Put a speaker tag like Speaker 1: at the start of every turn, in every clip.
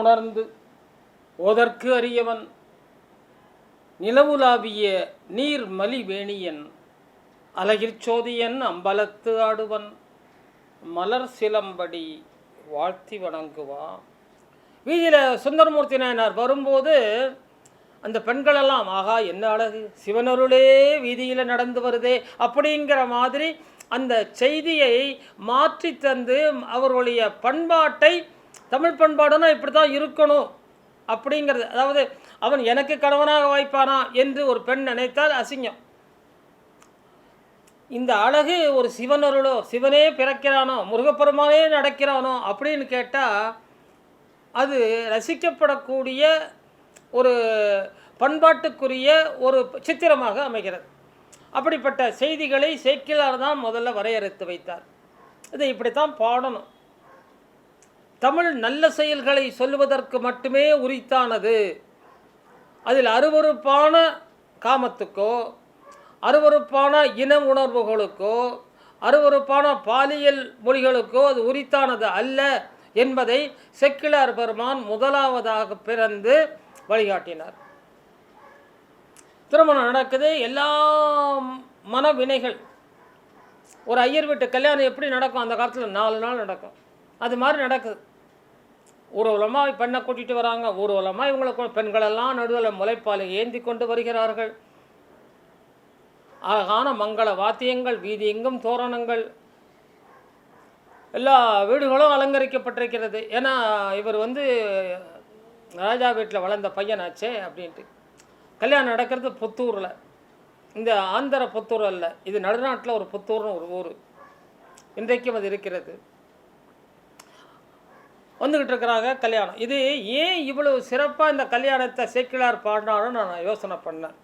Speaker 1: உணர்ந்து ஓதற்கு அறியவன் நிலவுலாவிய நீர் மலிவேணியன் அலகிற்சோதியன் அம்பலத்து ஆடுவன் மலர் சிலம்படி வாழ்த்தி வணங்குவான். வீதியில் சுந்தரமூர்த்தி நாயனார் வரும்போது அந்த பெண்களெல்லாம் ஆகா என்ன அழகு, சிவனருளே வீதியில் நடந்து வருதே அப்படிங்கிற மாதிரி அந்த செய்தியை மாற்றி தந்து அவர்களுடைய பண்பாட்டை, தமிழ் பண்பாடுனா இப்படி தான் இருக்கணும் அப்படிங்கிறது, அதாவது அவன் எனக்கு கணவனாக வாய்ப்பானா என்று ஒரு பெண் நினைத்தால் அசிங்கம். இந்த அழகு ஒரு சிவனருளோ, சிவனே பிறக்கிறானோ, முருகப்பெருமானே நடக்கிறானோ அப்படின்னு கேட்டால் அது ரசிக்கப்படக்கூடிய ஒரு பண்பாட்டுக்குரிய ஒரு சித்திரமாக அமைகிறது. அப்படிப்பட்ட செய்திகளை சேக்கிழார் தான் முதல்ல வரையறுத்து வைத்தார். இதை இப்படித்தான் பாடணும். தமிழ் நல்ல செயல்களை சொல்லுவதற்கு மட்டுமே உரித்தானது. அதில் அருவருப்பான காமத்துக்கோ, அருவருப்பான இன உணர்வுகளுக்கோ, அருவருப்பான பாலியல் மொழிகளுக்கோ அது உரித்தானது அல்ல என்பதை சேக்கிழார் பெருமான் முதலாவதாக பிறந்து வழிகாட்டினார். திருமணம் நடக்குது, எல்லா மனவினைகள். ஒரு ஐயர் வீட்டு கல்யாணம் எப்படி நடக்கும் அந்த காலத்தில் 4 நாள் நடக்கும். அது மாதிரி நடக்குது. ஊர்வலமாக பெண்ணை கூட்டிகிட்டு வராங்க, ஊர்வலமாக இவங்களை பெண்களெல்லாம் நடுவில் முளைப்பாலை ஏந்தி கொண்டு வருகிறார்கள். அழகான மங்கள வாத்தியங்கள், வீதி எங்கும் தோரணங்கள், எல்லா வீடுகளும் அலங்கரிக்கப்பட்டிருக்கிறது. ஏன்னா இவர் ராஜா வீட்டில் வளர்ந்த பையனாச்சே அப்படின்ட்டு. கல்யாணம் நடக்கிறது புத்தூரில், இந்த ஆந்திர புத்தூர் அல்ல, இது நடுநாட்டில் ஒரு புத்தூர்னு ஒரு ஊர், இன்றைக்கும் அது இருக்கிறது. வந்துக்கிட்டு இருக்கிறாங்க கல்யாணம். இது ஏன் இவ்வளவு சிறப்பாக இந்த கல்யாணத்தை சேக்கிழார் பாடினாலும் நான் யோசனை பண்ணேன்.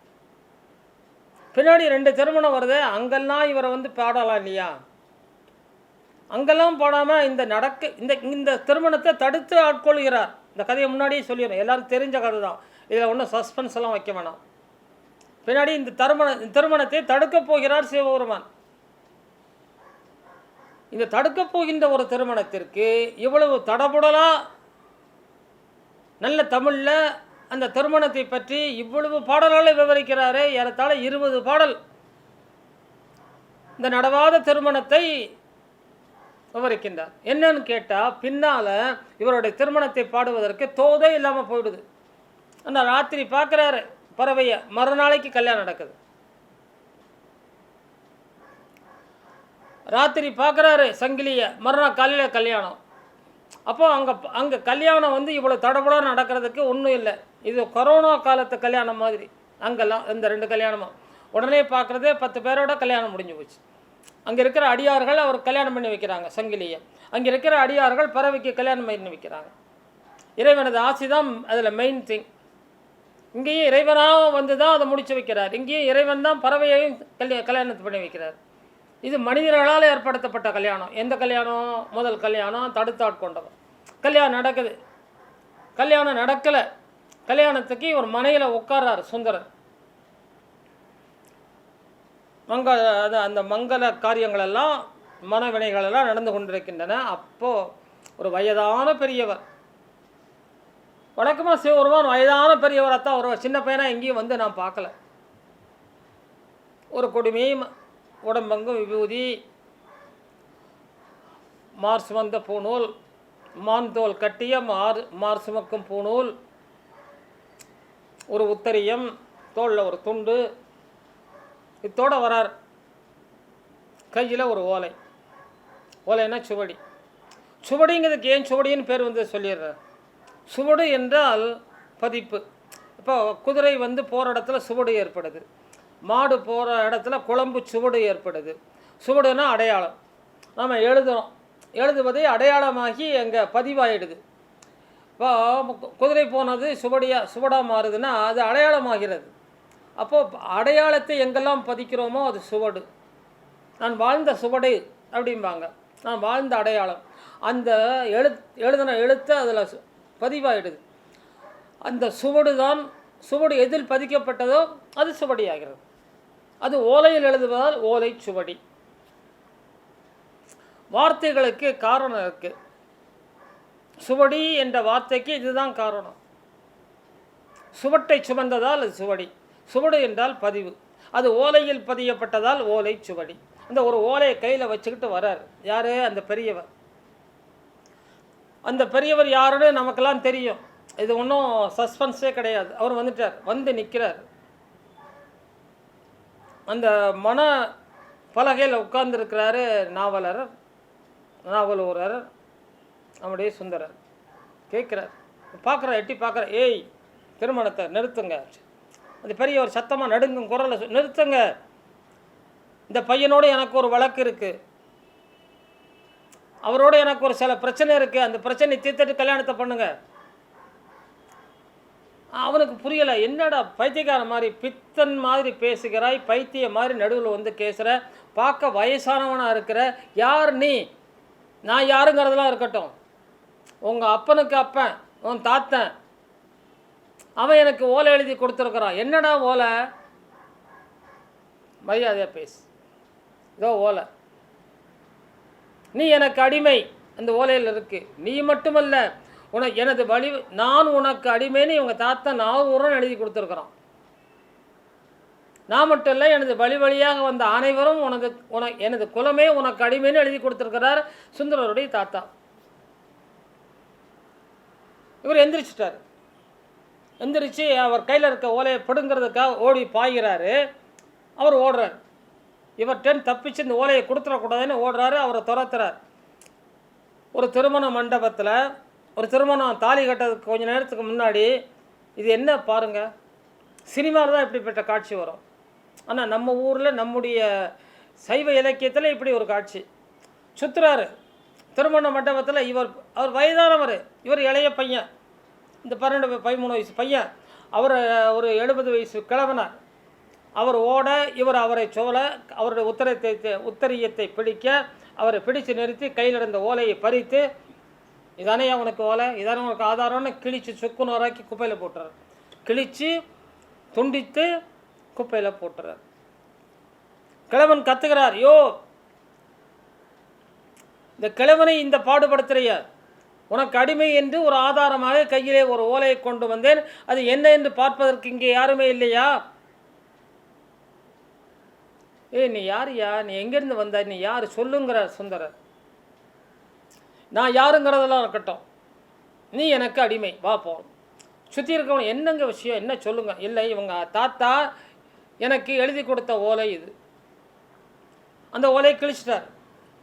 Speaker 1: பின்னாடி 2 திருமணம் வருது, அங்கெல்லாம் இவரை பாடலாம் இல்லையா? அங்கெல்லாம் பாடாமல் இந்த திருமணத்தை தடுத்து ஆட்கொள்கிறார். இந்த கதையை முன்னாடியே சொல்லிடுறேன், எல்லாரும் தெரிஞ்ச கதை தான், இதில் ஒன்றும் சஸ்பென்ஸ் எல்லாம் வைக்க வேணாம். பின்னாடி இந்த திருமணத்தை தடுக்கப் போகிறார் சிவபெருமான். இந்த தடுக்கப் போகின்ற ஒரு திருமணத்திற்கு இவ்வளவு தடபுடலாக நல்ல தமிழில் அந்த திருமணத்தை பற்றி இவ்வளவு பாடல்களை விவரிக்கிறாரே. ஏறத்தாழ 20 பாடல் இந்த நடவாத திருமணத்தை விவரிக்கின்றார். என்னன்னு கேட்டால் பின்னால் இவருடைய திருமணத்தை பாடுவதற்கு தோதே இல்லாமல் போயிடுது. ஆனால் ராத்திரி பார்க்குறாரு பறவையை, மறுநாளைக்கு கல்யாணம் நடக்குது. ராத்திரி பார்க்குறாரு சங்கிலியை, மறுநாள் காலையில் கல்யாணம். அப்போ அங்கே கல்யாணம் இவ்வளோ தடபுடாக நடக்கிறதுக்கு ஒன்றும் இல்லை. இது கொரோனா காலத்து கல்யாணம் மாதிரி. அங்கெல்லாம் இந்த 2 கல்யாணமும் உடனே பார்க்குறதே 10 பேரோட கல்யாணம் முடிஞ்சு போச்சு. அங்கே இருக்கிற அடியார்கள் அவர் கல்யாணம் பண்ணி வைக்கிறாங்க சங்கிலியை, அங்கே இருக்கிற அடியார்கள் பறவைக்கு கல்யாணம் பண்ணி வைக்கிறாங்க. இறைவனது ஆசி தான் அதில் மெயின் திங். இங்கேயும் இறைவனாக தான் அதை முடிச்சு வைக்கிறார். இங்கேயும் இறைவன் தான் பறவையையும் கல்யாணத்தை பண்ணி வைக்கிறார். இது மனிதர்களால் ஏற்படுத்தப்பட்ட கல்யாணம். எந்த கல்யாணம்? முதல் கல்யாணம் தடுத்தாட்கொண்டவர். கல்யாணம் நடக்குது, கல்யாணம் நடக்கலை. கல்யாணத்துக்கு ஒரு மனையில் உட்கார்றார் சுந்தரர். அந்த மங்கள காரியங்களெல்லாம், மனவினைகளெல்லாம் நடந்து கொண்டிருக்கின்றன. அப்போது ஒரு வயதான பெரியவர், வழக்கமாக சிவபெருமான் வயதான பெரியவராகத்தான் வருவார். சின்ன பையனாக எங்கேயும் நான் பார்க்கல. ஒரு கொடுமையும் உடம்பெங்கும் விபூதி, மார் சுமந்த பூநூல், மான் தோல் கட்டிய மார் சுமக்கும் பூநூல், ஒரு உத்தரியம், தோளில் ஒரு துண்டு, இத்தோடு வரார். கையில் ஒரு ஓலை. ஓலைன்னா சுவடி. சுவடிங்கிறதுக்கு ஏன் சுவடின்னு பேர் சொல்லிடுறார். சுவடு என்றால் பதிப்பு. இப்போ குதிரை போகிற இடத்துல சுவடு ஏற்படுது, மாடு போகிற இடத்துல குழம்பு சுவடு ஏற்படுது. சுவடுனா அடையாளம். நாம் எழுதுகிறோம், எழுதுவதை அடையாளமாகி அங்கே பதிவாயிடுது. இப்போ குதிரை போனது சுவடாக மாறுதுன்னா அது அடையாளமாகிறது. அப்போது அடையாளத்தை எங்கெல்லாம் பதிக்கிறோமோ அது சுவடு. நான் வாழ்ந்த சுவடு அப்படிம்பாங்க, நான் வாழ்ந்த அடையாளம். அந்த எழுதின எழுத்து அதில் பதிவாயிடுது. அந்த சுவடு தான், சுவடு எதில் பதிக்கப்பட்டதோ அது சுவடியாகிறது. அது ஓலையில் எழுதுவதால் ஓலை சுவடி. வார்த்தைகளுக்கு காரணம் இருக்குது. சுவடி என்ற வார்த்தைக்கு இதுதான் காரணம். சுவட்டை சுமந்ததால் அது சுவடி. சுவடு என்றால் பதிவு. அது ஓலையில் பதியப்பட்டதால் ஓலை சுவடி. அந்த ஒரு ஓலையை கையில் வச்சுக்கிட்டு வரார். யார்? அந்த பெரியவர். அந்த பெரியவர் யாருன்னு நமக்கெல்லாம் தெரியும். இது ஒன்றும் சஸ்பென்ஸே கிடையாது. அவர் வந்துட்டார். வந்து நிற்கிறார். அந்த மன பலகையில் உட்கார்ந்துருக்கிறாரு நாவலூரர் நம்முடைய சுந்தரர். கேட்குறார், பார்க்குறார், எட்டி பார்க்குறார். ஏய், திருமணத்தை நிறுத்துங்க. அந்த பெரியவர் சத்தமாக நடுங்கும் குரலை நிறுத்துங்க. இந்த பையனோடு எனக்கு ஒரு வழக்கு இருக்குது, அவரோடு எனக்கு ஒரு சில பிரச்சனை இருக்குது, அந்த பிரச்சனை தீர்த்துட்டு கல்யாணத்தை பண்ணுங்க. அவனுக்கு புரியலை. என்னடா பைத்தியக்கார மாதிரி பித்தன் மாதிரி பேசுகிறாய், பைத்திய மாதிரி நடுவில் வந்து கேசுகிற, பார்க்க வயசானவனாக இருக்கிற, யார் நீ? நான் யாருங்கிறதெல்லாம் இருக்கட்டும், உங்கள் அப்பனுக்கு அப்பன், உன் தாத்தன், அவன் எனக்கு ஓலை எழுதி கொடுத்துருக்குறான். என்னடா ஓலை? மரியாதையாக பேசு. இதோ ஓலை, நீ எனக்கு அடிமை, அந்த ஓலையில் இருக்குது. நீ மட்டுமல்ல, எனது வழி, நான் உனக்கு அடிமைன்னு இவங்க தாத்தா நாவூரம் எழுதி கொடுத்துருக்குறான். நான் மட்டும் இல்லை, எனது வழியாக வந்த அனைவரும் எனது குலமே உனக்கு அடிமைன்னு எழுதி கொடுத்துருக்கிறார் சுந்தரருடைய தாத்தா. இவர் எந்திரிச்சிட்டார். எந்திரிச்சு அவர் கையில் இருக்க ஓலையை பிடுங்கிறதுக்காக ஓடி பாய்கிறாரு. அவர் ஓடுறார். இவர்கிட்ட தப்பிச்சு இந்த ஓலையை கொடுத்துடக்கூடாதுன்னு ஓடுறாரு. அவரை துரத்துறார். ஒரு திருமண மண்டபத்தில் ஒரு திருமணம் தாலி கட்டுறதுக்கு கொஞ்சம் நேரத்துக்கு முன்னாடி, இது என்ன பாருங்கள், சினிமாவில் தான் இப்படிப்பட்ட காட்சி வரும். ஆனால் நம்ம ஊரில் நம்முடைய சைவ இலக்கியத்தில் இப்படி ஒரு காட்சி. சுற்றுறாரு திருமண மண்டபத்தில். அவர் வயதானவர், இவர் இளைய பையன், இந்த 12-13 வயசு பையன். அவர் ஒரு 70 வயசு கிழவனார். அவர் ஓட, இவர் அவரை சோழ, அவருடைய உத்தரியத்தை பிடிக்க, அவரை பிடித்து நிறுத்தி கையில் இருந்த ஓலையை பறித்து, இதானே உனக்கு ஓலை, இதானே உனக்கு ஆதாரம்னு கிழித்து சுக்குநூறாக்கி குப்பையில் போட்டுறார். கிழித்து துண்டித்து குப்பையில் போட்டுறார். கிழவன் கத்துக்கிறார், யோ, இந்த கிழவனை இந்த பாடுபடுத்துறைய, உனக்கு அடிமை என்று ஒரு ஆதாரமாக கையிலே ஒரு ஓலையை கொண்டு வந்தேன், அது என்ன என்று பார்ப்பதற்கு இங்கே யாருமே இல்லையா? நீ யாருயா? நீ எங்கேருந்து வந்த? நீ யார் சொல்லுங்கிறார் சுந்தரர். நான் யாருங்கிறதெல்லாம் இருக்கட்டும், நீ எனக்கு அடிமை, வா போகணும். சுற்றி இருக்கவங்க என்னங்க விஷயம், என்ன சொல்லுங்க. இல்லை, இவங்க தாத்தா எனக்கு எழுதி கொடுத்த ஓலை இது. அந்த ஓலையை கிழிச்சிட்டார்.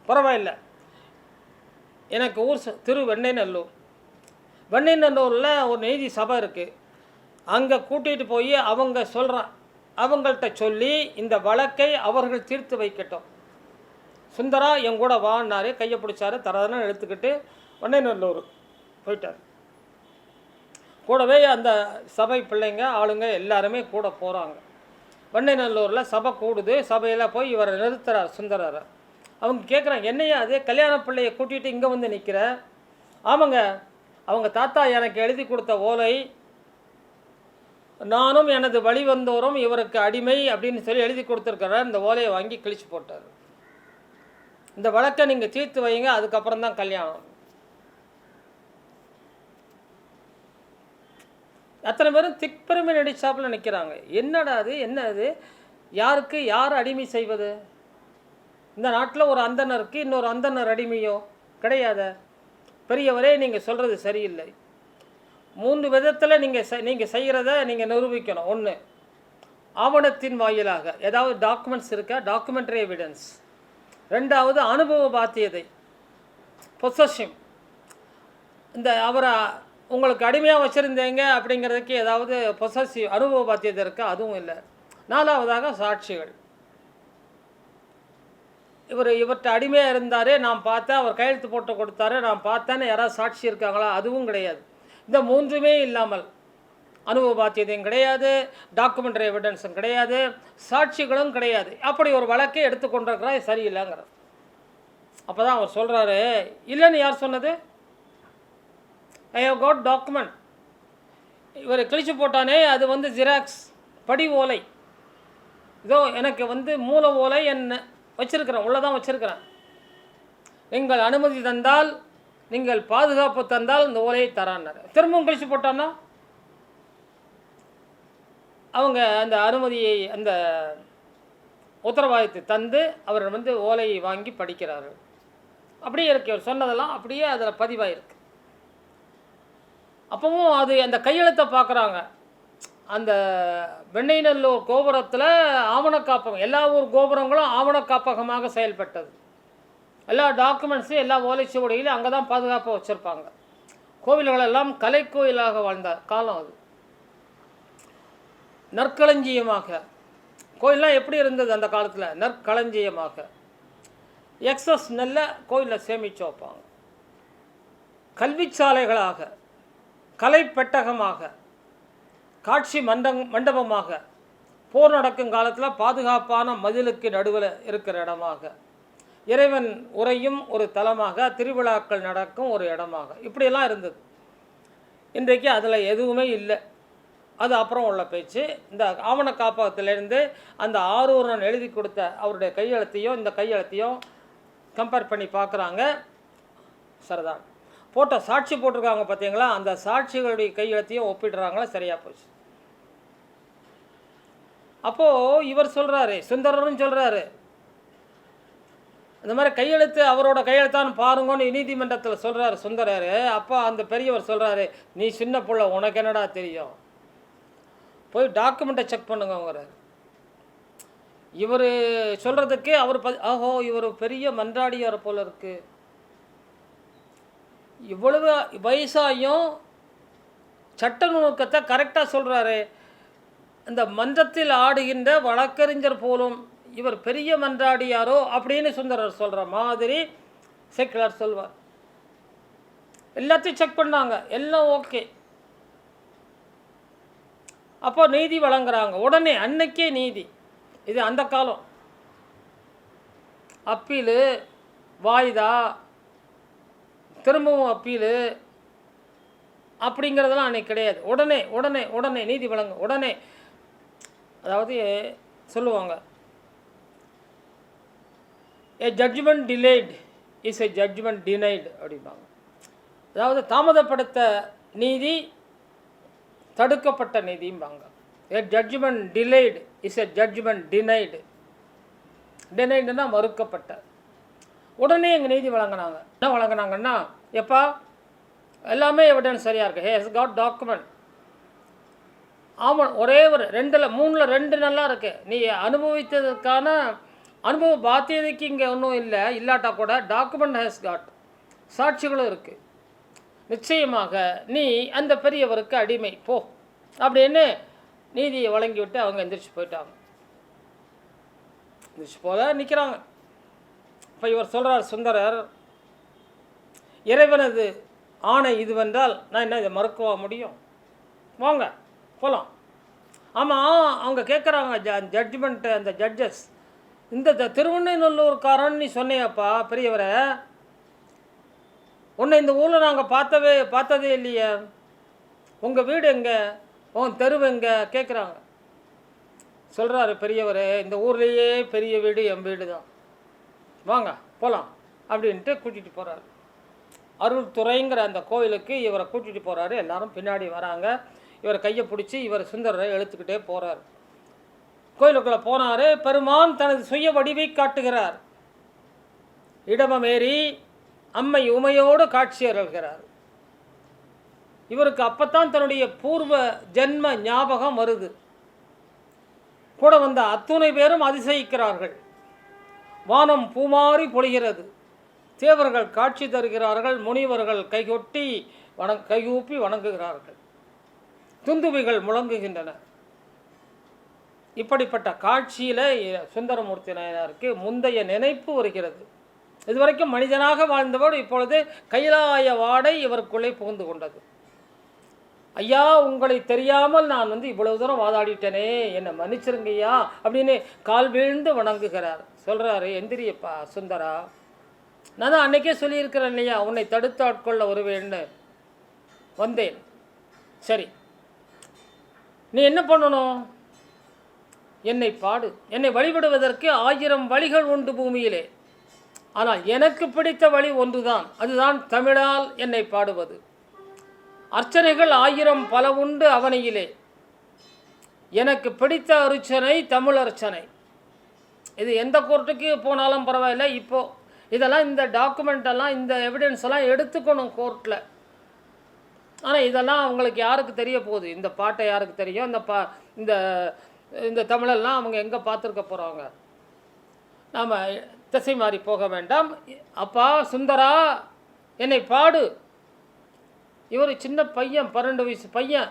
Speaker 1: பரவாயில்லை, எனக்கு ஊர் வெண்ணெய்நல்லூர். வெண்ணெய்நல்லூரில் ஒரு நீதி சபை இருக்குது. அங்கே கூட்டிகிட்டு போய் அவங்கள்ட்ட சொல்லி இந்த வழக்கை அவர்கள் தீர்த்து வைக்கட்டும். சுந்தரா என் கூட வான்னாரு. கையை பிடிச்சாரு. தரதெல்லாம் எடுத்துக்கிட்டு வெண்ணெய்நல்லூர் போயிட்டார். கூடவே அந்த சபை பிள்ளைங்க ஆளுங்க எல்லாருமே கூட போகிறாங்க. வெண்ணெய்நல்லூரில் சபை கூடுது. சபையில் போய் இவரை நிறுத்துறார் சுந்தரரை. அவங்க கேட்குறாங்க, என்னையா அது கல்யாண பிள்ளையை கூட்டிகிட்டு இங்கே வந்து நிற்கிற? ஆமாங்க, அவங்க தாத்தா எனக்கு எழுதி கொடுத்த ஓலை, நானும் எனது வழி வந்தோரும் இவருக்கு அடிமை அப்படின்னு சொல்லி எழுதி கொடுத்துருக்கிறார். இந்த ஓலையை வாங்கி கிழிச்சு போட்டார். இந்த வழக்கை நீங்கள் தீர்த்து வைங்க, அதுக்கப்புறம் தான் கல்யாணம். அத்தனை பேரும் திக்பெருமை நடிச்சாப்பில் நிற்கிறாங்க. என்னடா அது, என்ன அது, யாருக்கு யார் அடிமை செய்வது? இந்த நாட்டில் ஒரு அந்தனருக்கு இன்னொரு அந்தனர் அடிமையோ கிடையாத? பெரியவரே, நீங்கள் சொல்கிறது சரியில்லை. 3 விதத்தில் நீங்கள் செய்கிறத நீங்கள் நிரூபிக்கணும். 1, ஆவணத்தின் வாயிலாக, ஏதாவது டாக்குமெண்ட்ஸ் இருக்கா, டாக்குமெண்ட்ரி எவிடன்ஸ். 2வது அனுபவ பாத்தியதை, பொசஷிவ். இந்த அவரை உங்களுக்கு அடிமையாக வச்சுருந்தீங்க அப்படிங்கிறதுக்கு ஏதாவது பொசசிவ் அனுபவ பாத்தியதை இருக்கா? அதுவும் இல்லை. 4வதாக சாட்சிகள். இவர்கிட்ட அடிமையாக இருந்தார், நான் பார்த்தேன், அவர் கையெழுத்து போட்டு கொடுத்தாரு, நான் பார்த்தேன்னு யாராவது சாட்சி இருக்காங்களா? அதுவும் கிடையாது. இந்த 3மே இல்லாமல் அனுபவ பாத்தியதையும் கிடையாது, டாக்குமெண்ட்ரி எவிடன்ஸும் கிடையாது, சாட்சிகளும் கிடையாது. அப்படி ஒரு வழக்கை எடுத்துக்கொண்டிருக்கிறா, சரியில்லைங்கிற. அப்போ தான் அவர் சொல்கிறாரு, இல்லைன்னு யார் சொன்னது? I have got document. இவர் கிழிச்சு போட்டானே, அது ஜெராக்ஸ் படி ஓலை. இதோ எனக்கு மூல ஓலை என்ன வச்சுருக்கிறேன், உள்ளதான் வச்சுருக்கிறேன். நீங்கள் அனுமதி தந்தால் நீங்கள் பாதுகாப்பு தந்தால் இந்த ஓலையை தரான்னார். திரும்பவும் கழிச்சு போட்டான்னா அவங்க அந்த அனுமதியை அந்த உத்தரவாதத்தை தந்து அவர் வந்து ஓலையை வாங்கி படிக்கிறார்கள். அப்படியே இருக்கு, அவர் சொன்னதெல்லாம் அப்படியே அதில் பதிவாயிருக்கு. அப்பவும் அது அந்த கையெழுத்தை பார்க்குறாங்க. அந்த வெண்ணெய்நல்லூர் கோபுரத்தில் ஆவணக்காப்பகம், எல்லா ஊர் கோபுரங்களும் ஆவணக்காப்பகமாக செயல்பட்டது. எல்லா டாக்குமெண்ட்ஸும் எல்லா ஓலைச்சுவடியிலும் அங்கே தான் பாதுகாப்பாக வச்சுருப்பாங்க. கோவில்களெல்லாம் கலைக்கோயிலாக வாழ்ந்த காலம் அது. நற்களஞ்சியமாக கோயிலெலாம் எப்படி இருந்தது அந்த காலத்தில்? நற்களஞ்சியமாக எக்ஸஸ் நெல்ல கோயிலில் சேமித்து வைப்பாங்க. கல்வி சாலைகளாக, கலை பெட்டகமாக, காட்சி மண்டபமாக, போர் நடக்கும் காலத்தில் பாதுகாப்பான மதிலுக்கு நடுவில் இருக்கிற இடமாக, இறைவன் உரையும் ஒரு தலமாக, திருவிழாக்கள் நடக்கும் ஒரு இடமாக, இப்படியெல்லாம் இருந்தது. இன்றைக்கு அதில் எதுவுமே இல்லை. அது அப்புறம் உள்ள பேச்சு. இந்த ஆவண காப்பகத்திலேருந்து அந்த ஆரூரன் எழுதி கொடுத்த அவருடைய கையெழுத்தையும் இந்த கையெழுத்தையும் கம்பேர் பண்ணி பார்க்குறாங்க. சரிதான், போட்ட சாட்சி போட்டிருக்காங்க பார்த்தீங்களா, அந்த சாட்சிகளுடைய கையெழுத்தையும் ஒப்பிடுறாங்களா, சரியாக போச்சு. அப்போது இவர் சொல்கிறாரு, சுந்தரரும் சொல்கிறாரு, இந்த மாதிரி கையெழுத்து அவரோட கையெழுத்தான்னு பாருங்கன்னு நீதிமன்றத்தில் சொல்கிறாரு சுந்தரர். அப்போ அந்த பெரியவர் சொல்கிறாரு, நீ சின்ன பிள்ளை, உனக்கு என்னடா தெரியும், போய் டாக்குமெண்ட்டை செக் பண்ணுங்கிறார். இவர் சொல்கிறதுக்கு அவர் ஆஹோ இவர் பெரிய மன்றாடியார் போல இருக்குது, இவ்வளவு வயசாயும் சட்ட நுணுக்கத்தை கரெக்டாக சொல்கிறாரு, இந்த மன்றத்தில் ஆடுகின்ற வழக்கறிஞர் போலும் இவர் பெரிய மன்றாடியாரோ அப்படின்னு சுந்தரர் சொல்கிற மாதிரி சேக்கிழார் சொல்வார். எல்லாத்தையும் செக் பண்ணாங்க, எல்லாம் ஓகே. அப்போ நீதி வழங்குறாங்க உடனே, அன்னைக்கே நீதி. இது அந்த காலம். அப்பீலு, வாய்தா, திரும்பவும் அப்பீலு அப்படிங்கிறதெல்லாம் அன்னைக்கு கிடையாது. உடனே உடனே உடனே நீதி வழங்க உடனே. அதாவது சொல்லுவாங்க, a judgment delayed is a judgment denied அப்படிம்பாங்க. அதாவது தாமதப்படுத்த நீதி தடுக்கப்பட்ட நீதிம்பாங்க. A judgment delayed is a judgment denied. டினைடுனா மறுக்கப்பட்ட. உடனே எங்கள் நீதி வழங்கினாங்க. என்ன வழங்கினாங்கன்னா, எப்பா எல்லாமே எவிடன்ஸ் சரியாக இருக்குது, ஹே ஹஸ் காட் டாக்குமெண்ட். ஆமாம், ஒரே ஒரு 2ல் 3ல் 2 நல்லா இருக்குது, நீ அனுபவித்ததுக்கான அனுபவ பாத்தியதைக்கு இங்கே ஒன்றும் இல்லை, இல்லாட்டா கூட டாக்குமெண்ட் ஹேஸ் காட், சாட்சிகளும் இருக்குது, நிச்சயமாக நீ அந்த பெரியவருக்கு அடிமை போ அப்படின்னு நீதியை வழங்கிவிட்டு அவங்க எந்திரிச்சு போயிட்டாங்க. எந்திரிச்சு போல நிற்கிறாங்க. இப்போ இவர் சொல்கிறார் சுந்தரர், இறைவனது ஆணை இதுவென்றால் நான் என்ன இதை மறுக்கவா முடியும், வாங்க போகலாம். ஆமாம், அவங்க கேட்குறாங்க ஜட்ஜ்மெண்ட்டு, அந்த ஜட்ஜஸ், இந்த திருவண்ணநல்லூர்காரன் நீ சொன்னியாப்பா பெரியவரை, உன்னை இந்த ஊரில் நாங்கள் பார்த்ததே இல்லையே, உங்கள் வீடு எங்கே, உன் தெருவு எங்கே கேட்குறாங்க. சொல்கிறாரு பெரியவர், இந்த ஊர்லேயே பெரிய வீடு என் வீடு தான், வாங்க போகலாம் அப்படின்ட்டு கூட்டிகிட்டு போகிறாரு. அருள் துறைங்கிற அந்த கோயிலுக்கு இவரை கூட்டிகிட்டு போகிறாரு. எல்லாரும் பின்னாடி வராங்க. இவர் கையை பிடிச்சி இவர் சுந்தரரை இழுத்துக்கிட்டே போகிறார். கோயிலுக்குள்ளே போனார். பெருமான் தனது சுய வடிவை காட்டுகிறார். இடமேறி அம்மை உமையோடு காட்சி அருள்கிறார். இவருக்கு அப்பத்தான் தன்னுடைய பூர்வ ஜென்ம ஞாபகம் வருது. கூட வந்த அத்துணை பேரும் அதிசயிக்கிறார்கள். வானம் பூமாறி பொழிகிறது. தேவர்கள் காட்சி தருகிறார்கள். முனிவர்கள் கைகொட்டி கைகூப்பி வணங்குகிறார்கள். துந்துபிகள் முழங்குகின்றன. இப்படிப்பட்ட காட்சியில் சுந்தரமூர்த்தி நாயனாருக்கு முந்தைய நினைப்பு வருகிறது. இதுவரைக்கும் மனிதனாக வாழ்ந்தவர் இப்பொழுது கைலாய வாடை இவருக்குள்ளே புகுந்து கொண்டது. ஐயா, உங்களை தெரியாமல் நான் இவ்வளவு தூரம் வாதாடிட்டேனே, என்னை மன்னிச்சிருங்கய்யா அப்படின்னு கால் வீழ்ந்து வணங்குகிறார். சொல்கிறாரு, எந்திரியப்பா சுந்தரா, நான் தான் அன்னைக்கே சொல்லியிருக்கிறேன் இல்லையா, உன்னை தடுத்து ஆட்கொள்ள வருவேன்னு வந்தேன். சரி, நீ என்ன பண்ணணும், என்னை பாடு. என்னை வழிபடுவதற்கு 1000 வழிகள் உண்டு பூமியிலே. ஆனால் எனக்கு பிடித்த வழி ஒன்றுதான், அதுதான் தமிழால் என்னை பாடுவது. அர்ச்சனைகள் 1000 பல உண்டு அவனியிலே, எனக்கு பிடித்த அர்ச்சனை தமிழ் அர்ச்சனை. இது எந்த கோர்ட்டுக்கு போனாலும் பரவாயில்லை. இப்போது இதெல்லாம் இந்த டாக்குமெண்ட்டெல்லாம் இந்த எவிடன்ஸ் எல்லாம் எடுத்துக்கணும் கோர்ட்டில். ஆனால் இதெல்லாம் அவங்களுக்கு யாருக்கு தெரிய போகுது? இந்த பாட்டை யாருக்கு தெரியும்? இந்த இந்த தமிழெல்லாம் அவங்க எங்கே பார்த்துருக்க போகிறாங்க? நாம் திசை மாறி போக வேண்டாம். அப்பா சுந்தரா என்னை பாடு. இவர் சின்ன பையன், 12 வயசு பையன்.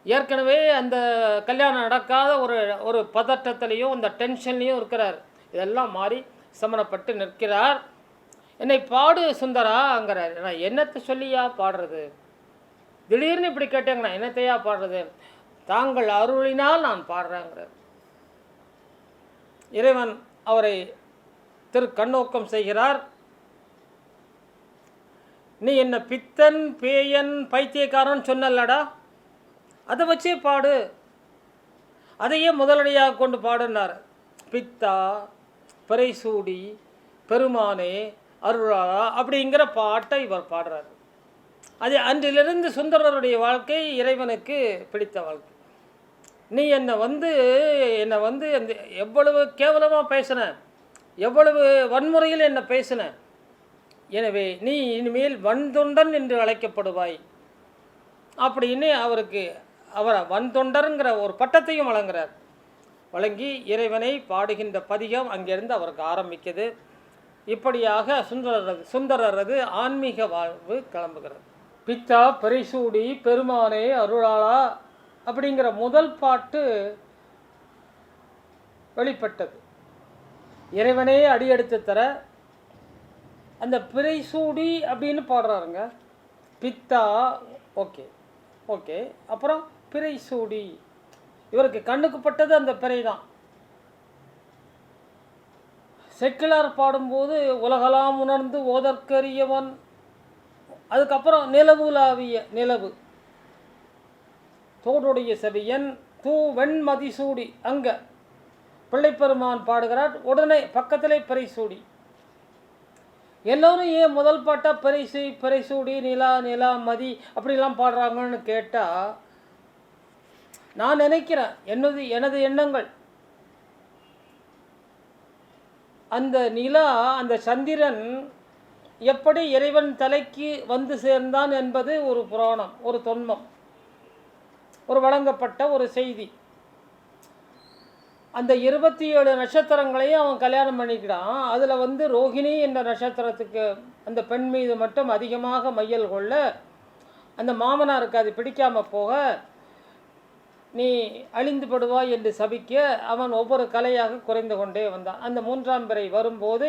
Speaker 1: ஏற்கனவே அந்த கல்யாணம் நடக்காத ஒரு பதட்டத்திலையும் அந்த டென்ஷன்லேயும் இருக்கிறார். இதெல்லாம் மாறி சமணப்பட்டு நிற்கிறார். என்னை பாடு சுந்தராங்கிறார். நான் என்னத்தை சொல்லியா பாடுறது? திடீர்னு இப்படி கேட்டேங்கண்ணா, என்னத்தையா பாடுறது? தாங்கள் அருளினால் நான் பாடுறேங்கிறார். இறைவன் அவரை கண்ணோக்கம் செய்கிறார். நீ என்ன பித்தன் பேயன் பைத்தியக்காரன் சொன்னல்லடா, அதை வச்சே பாடு, அதையே முதலடியாக கொண்டு பாடுனார். பித்தா பிறைசூடி பெருமானே அருளாளா அப்படிங்கிற பாட்டை இவர் பாடுறார். அது அன்றிலிருந்து சுந்தரருடைய வாழ்க்கை இறைவனுக்கு பிடித்த வாழ்க்கை. நீ என்னை வந்து அந்த எவ்வளவு கேவலமாக பேசின, எவ்வளவு வன்முறையில் என்னை பேசின, எனவே நீ இனிமேல் வன்தொண்டன் என்று அழைக்கப்படுவாய் அப்படின்னு அவரை வன்தொண்டருங்கிற ஒரு பட்டத்தையும் வழங்கி இறைவனை பாடுகின்ற பதிகம் அங்கிருந்து அவருக்கு ஆரம்பிக்குது. இப்படியாக சுந்தரரது ஆன்மீக வாழ்வு கிளம்புகிறது. பித்தா பிறைசூடி பெருமானே அருளாளா அப்படிங்கிற முதல் பாட்டு வெளிப்பட்டது. இறைவனே அடியெடுத்து தர அந்த பிறைசூடி அப்படின்னு பாடுறாருங்க. பித்தா ஓகே அப்புறம் பிறைசூடி, இவருக்கு கண்ணுக்கு பட்டது அந்த பிறை தான். செக்கிலார் பாடும்போது உலகலாம் உணர்ந்து ஓதற்கரியவன், அதுக்கப்புறம் நிலவுலாவிய நிலவு, தோடுடைய செவியன் தூ வெண்மதிசூடி, அங்கே பிள்ளைப்பெருமான் பாடுகிறார். உடனே பக்கத்திலே பிறைசூடி. எல்லோரும் ஏன் முதல் பாட்டாக பிறைசூடி நிலா மதி அப்படிலாம் பாடுறாங்கன்னு கேட்டால், நான் நினைக்கிறேன், எனது எண்ணங்கள், அந்த நிலா அந்த சந்திரன் எப்படி இறைவன் தலைக்கு வந்து சேர்ந்தான் என்பது ஒரு புராணம், ஒரு தொன்மம், ஒரு வழங்கப்பட்ட ஒரு செய்தி. அந்த 27 நட்சத்திரங்களையும் அவன் கல்யாணம் பண்ணிக்கிட்டான். அதில் ரோகிணி என்ற நட்சத்திரத்துக்கு அந்த பெண் மீது மட்டும் அதிகமாக மையல் கொள்ள, அந்த மாமனாருக்கு அது பிடிக்காமல் போக, நீ அழிந்து படுவாய் என்று சபிக்க அவன் ஒவ்வொரு கலையாக குறைந்து கொண்டே வந்தான். அந்த 3ஆம் பிறை வரும்போது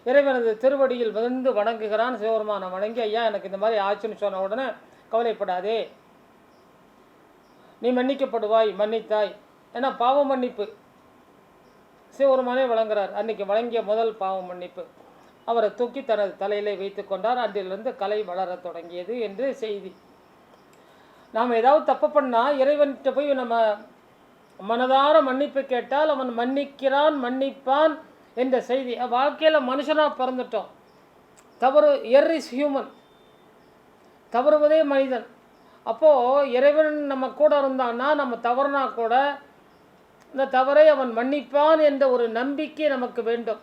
Speaker 1: இறைவனது திருவடியில் விழுந்து வணங்குகிறான். சிவபெருமானை வணங்கி, ஐயா எனக்கு இந்த மாதிரி ஆச்சுன்னு சொன்ன உடனே, கவலைப்படாதே, நீ மன்னிக்கப்படுவாய், மன்னித்தாய். ஏன்னா பாவ மன்னிப்பு சிவபெருமானே வழங்குறார். அன்றைக்கி வழங்கிய முதல் பாவ மன்னிப்பு. அவரை தூக்கி தனது தலையிலே வைத்து கொண்டார். அன்றிலிருந்து கலை வளர தொடங்கியது என்று செய்தி. நாம் ஏதாவது தப்பு பண்ணால் இறைவன்கிட்ட போய் நம்ம மனதார மன்னிப்பு கேட்டால் அவன் மன்னிக்கிறான், மன்னிப்பான் என்ற செய்தி. வாழ்க்கையில் மனுஷனாக பிறந்துட்டோம். தவறு, எர் இஸ் ஹியூமன், தவறுவதே மனிதன். அப்போது இறைவன் நம்ம கூட இருந்தான்னா, நம்ம தவறுனா கூட இந்த தவறை அவன் மன்னிப்பான் என்ற ஒரு நம்பிக்கை நமக்கு வேண்டும்.